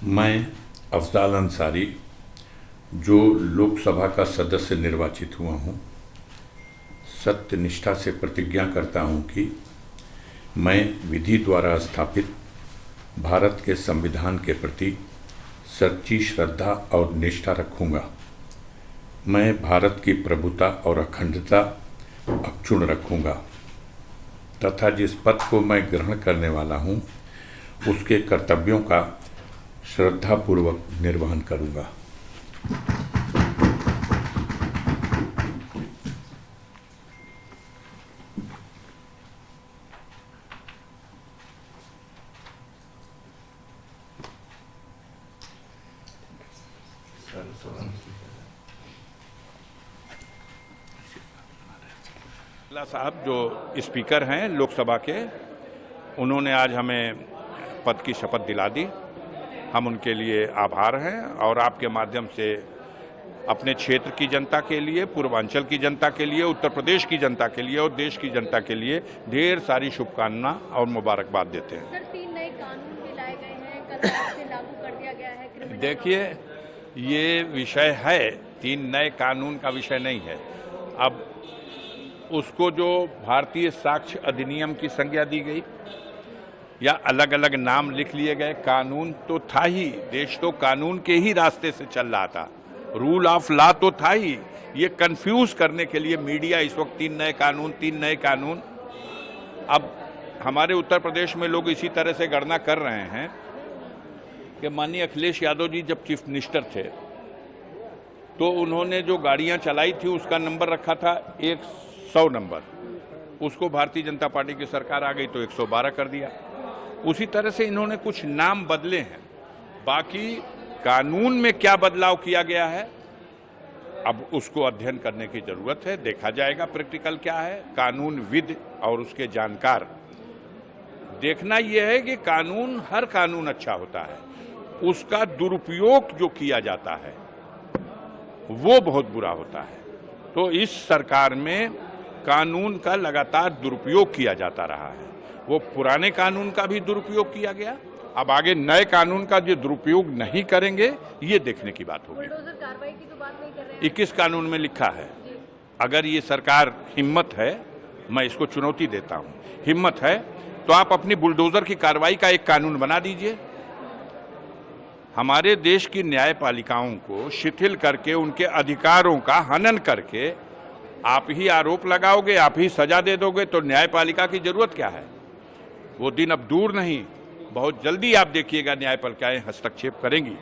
मैं अफ़ज़ाल अंसारी जो लोकसभा का सदस्य निर्वाचित हुआ हूँ, सत्य निष्ठा से प्रतिज्ञा करता हूँ कि मैं विधि द्वारा स्थापित भारत के संविधान के प्रति सच्ची श्रद्धा और निष्ठा रखूँगा। मैं भारत की प्रभुता और अखंडता अक्षुण्ण रखूँगा तथा जिस पद को मैं ग्रहण करने वाला हूँ उसके कर्तव्यों का श्रद्धापूर्वक निर्वहन करूँगा। साहब जो स्पीकर हैं लोकसभा के, उन्होंने आज हमें पद की शपथ दिला दी। हम उनके लिए आभार हैं और आपके माध्यम से अपने क्षेत्र की जनता के लिए, पूर्वांचल की जनता के लिए, उत्तर प्रदेश की जनता के लिए और देश की जनता के लिए ढेर सारी शुभकामना और मुबारकबाद देते हैं। सर, 3 नए कानून भी लाए गए हैं, कल रात से लागू कर दिया गया है। देखिए, ये विषय है, 3 नए कानून का विषय नहीं है। अब उसको जो भारतीय साक्ष्य अधिनियम की संज्ञा दी गई या अलग अलग नाम लिख लिए गए, कानून तो था ही, देश तो कानून के ही रास्ते से चल रहा था, रूल ऑफ लॉ तो था ही। ये कंफ्यूज करने के लिए मीडिया इस वक्त 3 नए कानून। अब हमारे उत्तर प्रदेश में लोग इसी तरह से गणना कर रहे हैं कि माननीय अखिलेश यादव जी जब चीफ मिनिस्टर थे तो उन्होंने जो गाड़ियां चलाई थी उसका नंबर रखा था 100 नंबर, उसको भारतीय जनता पार्टी की सरकार आ गई तो 112 कर दिया। उसी तरह से इन्होंने कुछ नाम बदले हैं, बाकी कानून में क्या बदलाव किया गया है अब उसको अध्ययन करने की जरूरत है, देखा जाएगा प्रैक्टिकल क्या है। कानूनविद और उसके जानकार, देखना यह है कि कानून, हर कानून अच्छा होता है, उसका दुरुपयोग जो किया जाता है वो बहुत बुरा होता है। तो इस सरकार में कानून का लगातार दुरुपयोग किया जाता रहा है। वो पुराने कानून का भी दुरुपयोग किया गया, अब आगे नए कानून का जो दुरुपयोग नहीं करेंगे ये देखने की बात होगी। बुलडोजर कार्रवाई की तो बात नहीं कर रहे हैं। 21 कानून में लिखा है, अगर ये सरकार हिम्मत है, मैं इसको चुनौती देता हूं, हिम्मत है तो आप अपनी बुलडोजर की कार्रवाई का एक कानून बना दीजिए। हमारे देश की न्यायपालिकाओं को शिथिल करके, उनके अधिकारों का हनन करके आप ही आरोप लगाओगे, आप ही सजा दे दोगे तो न्यायपालिका की जरूरत क्या है? वो दिन अब दूर नहीं, बहुत जल्दी आप देखिएगा न्यायपालिकाएं हस्तक्षेप करेंगी।